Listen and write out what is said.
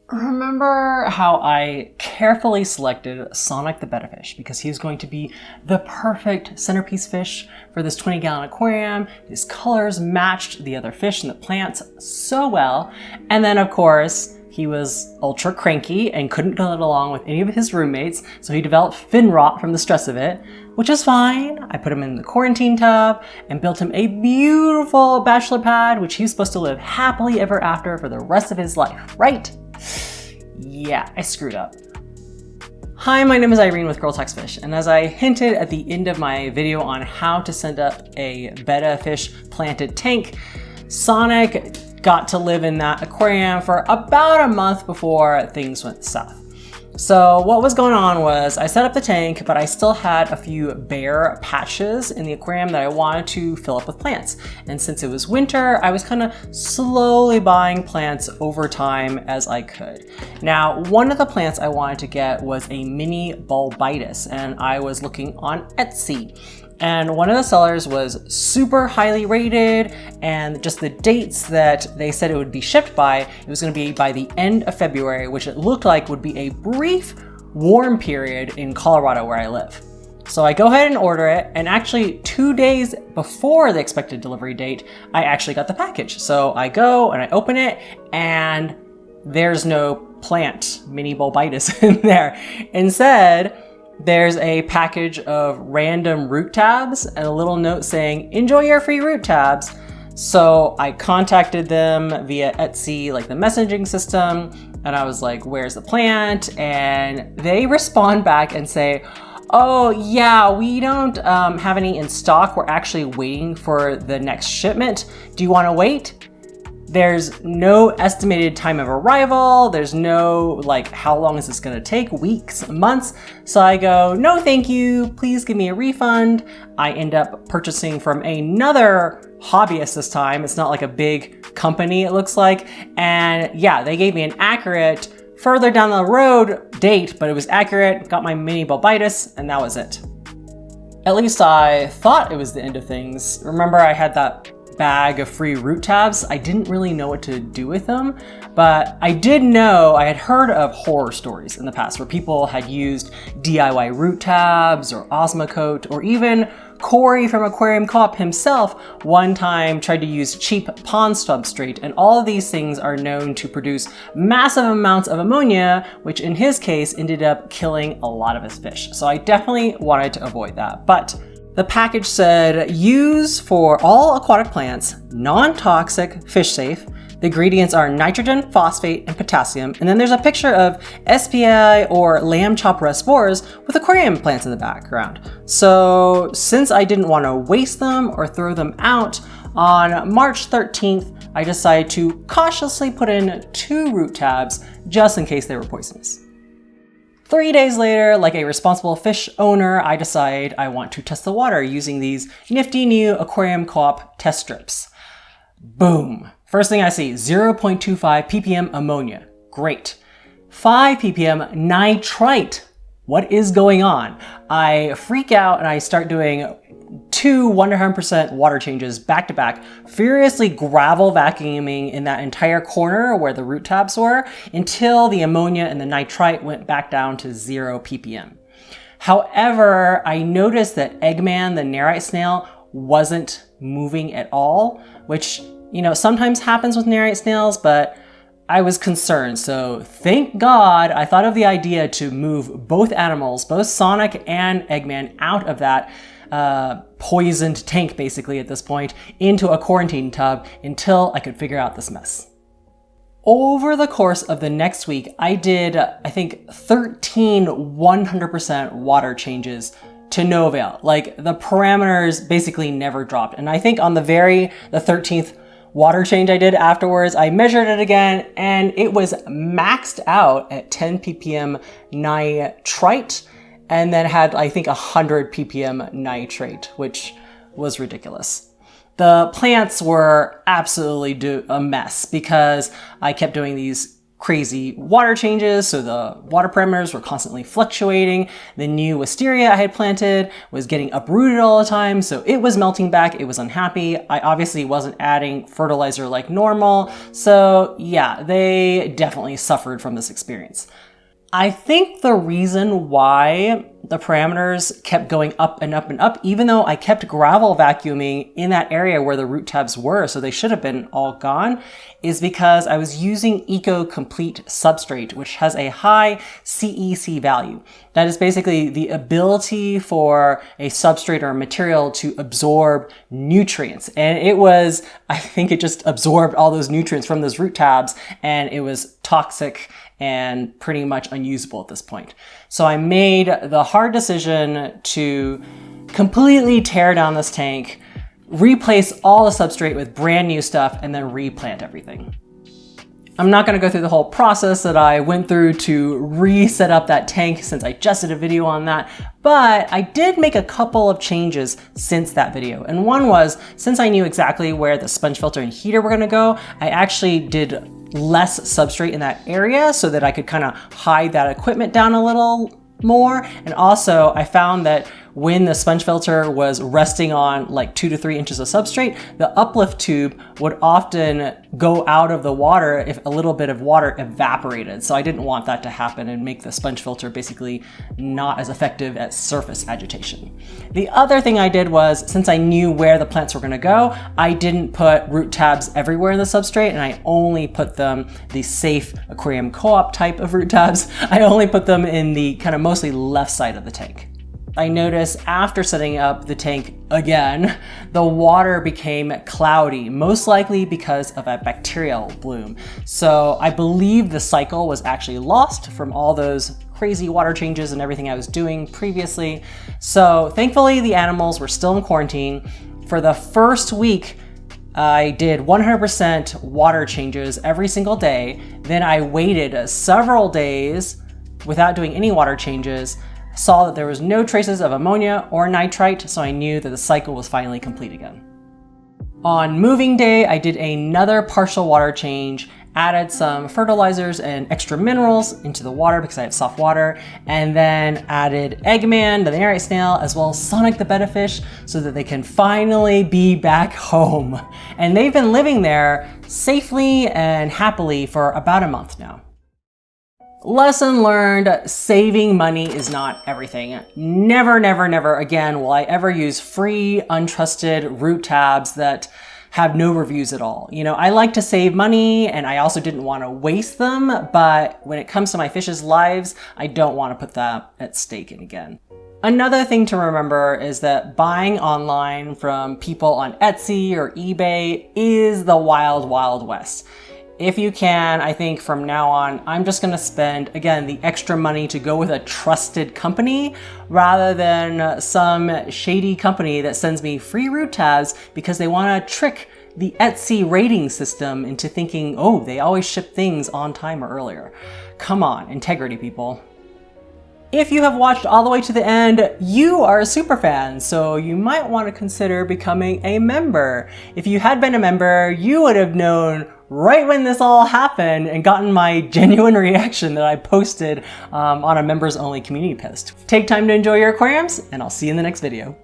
Remember how I carefully selected Sonic the Betta fish because he was going to be the perfect centerpiece fish for this 20-gallon aquarium. His colors matched the other fish and the plants so well. And then, of course, he was ultra cranky and couldn't get along with any of his roommates, so he developed fin rot from the stress of it, which is fine. I put him in the quarantine tub and built him a beautiful bachelor pad, which he's supposed to live happily ever after for the rest of his life, right? Yeah, I screwed up. Hi, my name is Irene with girltalksfish, and as I hinted at the end of my video on how to send up a betta fish planted tank, Sonic got to live in that aquarium for about a month before things went south. So what was going on was I set up the tank, but I still had a few bare patches in the aquarium that I wanted to fill up with plants. And since it was winter, I was kind of slowly buying plants over time as I could. Now, one of the plants I wanted to get was a mini bulbitis, and I was looking on Etsy. And one of the sellers was super highly rated, and just the dates that they said it would be shipped by, it was going to be by the end of February, which it looked like would be a brief warm period in Colorado where I live. So I go ahead and order it, and actually 2 days before the expected delivery date, I actually got the package. So I go and I open it, and there's no plant mini bulbitis in there. Instead, there's a package of random root tabs and a little note saying, enjoy your free root tabs. So I contacted them via Etsy, like the messaging system, and I was like, where's the plant? And they respond back and say, oh yeah, we don't have any in stock. We're actually waiting for the next shipment. Do you want to wait? There's no estimated time of arrival. There's no, like, how long is this gonna take? Weeks, months? So I go, no, thank you. Please give me a refund. I end up purchasing from another hobbyist this time. It's not like a big company, it looks like. And yeah, they gave me an accurate, further down the road date, but it was accurate, got my mini bulbitis, and that was it. At least I thought it was the end of things. Remember, I had that bag of free root tabs. I didn't really know what to do with them, but I did know I had heard of horror stories in the past where people had used DIY root tabs or Osmocote, or even Corey from Aquarium Co-op himself one time tried to use cheap pond substrate, and all of these things are known to produce massive amounts of ammonia, which in his case ended up killing a lot of his fish. So I definitely wanted to avoid that. But the package said, use for all aquatic plants, non-toxic, fish safe. The ingredients are nitrogen, phosphate, and potassium. And then there's a picture of SPI or lamb chopra spores with aquarium plants in the background. So since I didn't want to waste them or throw them out, on March 13th, I decided to cautiously put in 2 root tabs just in case they were poisonous. 3 days later, like a responsible fish owner, I decide I want to test the water using these nifty new Aquarium Co-op test strips. Boom. First thing I see, 0.25 ppm ammonia. Great. 5 ppm nitrite. What is going on? I freak out and I start doing 2 100% water changes back to back, furiously gravel vacuuming in that entire corner where the root tabs were until the ammonia and the nitrite went back down to 0 ppm. However, I noticed that Eggman, the nerite snail, wasn't moving at all, which, you know, sometimes happens with nerite snails, but I was concerned. So thank God I thought of the idea to move both animals, both Sonic and Eggman, out of that poisoned tank basically at this point into a quarantine tub until I could figure out this mess. Over the course of the next week, I did, I think, 13 100% water changes to no avail. Like, the parameters basically never dropped. And I think on the 13th water change I did afterwards, I measured it again and it was maxed out at 10 ppm nitrite, and then had, I think, 100 ppm nitrate, which was ridiculous. The plants were absolutely a mess because I kept doing these crazy water changes, so the water parameters were constantly fluctuating. The new wisteria I had planted was getting uprooted all the time, so it was melting back, it was unhappy. I obviously wasn't adding fertilizer like normal, so yeah, they definitely suffered from this experience. I think the reason why the parameters kept going up and up and up, even though I kept gravel vacuuming in that area where the root tabs were, so they should have been all gone, is because I was using Eco Complete substrate, which has a high CEC value. That is basically the ability for a substrate or a material to absorb nutrients. And it was, I think it just absorbed all those nutrients from those root tabs, and it was toxic and pretty much unusable at this point. So I made the hard decision to completely tear down this tank, replace all the substrate with brand new stuff, and then replant everything. I'm not gonna go through the whole process that I went through to reset up that tank since I just did a video on that, but I did make a couple of changes since that video. And one was, since I knew exactly where the sponge filter and heater were gonna go, I actually did less substrate in that area so that I could kind of hide that equipment down a little more. And also I found that when the sponge filter was resting on like 2 to 3 inches of substrate, the uplift tube would often go out of the water if a little bit of water evaporated. So I didn't want that to happen and make the sponge filter basically not as effective at surface agitation. The other thing I did was, since I knew where the plants were gonna go, I didn't put root tabs everywhere in the substrate, and I only put them, the safe aquarium co-op type of root tabs, I only put them in the kind of mostly left side of the tank. I noticed after setting up the tank again, the water became cloudy, most likely because of a bacterial bloom. So I believe the cycle was actually lost from all those crazy water changes and everything I was doing previously. So thankfully the animals were still in quarantine. For the first week, I did 100% water changes every single day. Then I waited several days without doing any water changes, saw that there was no traces of ammonia or nitrite, so I knew that the cycle was finally complete again. On moving day, I did another partial water change, added some fertilizers and extra minerals into the water because I have soft water, and then added Eggman, the airite snail, as well as Sonic the Betta fish, so that they can finally be back home. And they've been living there safely and happily for about a month now. Lesson learned, saving money is not everything. Never, never, never again will I ever use free, untrusted root tabs that have no reviews at all. You know, I like to save money and I also didn't want to waste them, but when it comes to my fish's lives, I don't want to put that at stake again. Another thing to remember is that buying online from people on Etsy or eBay is the wild, wild west. If you can, I think from now on, I'm just gonna spend, again, the extra money to go with a trusted company rather than some shady company that sends me free root tabs because they wanna trick the Etsy rating system into thinking, oh, they always ship things on time or earlier. Come on, integrity, people. If you have watched all the way to the end, you are a super fan, so you might want to consider becoming a member. If you had been a member, you would have known right when this all happened and gotten my genuine reaction that I posted on a members only community post. Take time to enjoy your aquariums, and I'll see you in the next video.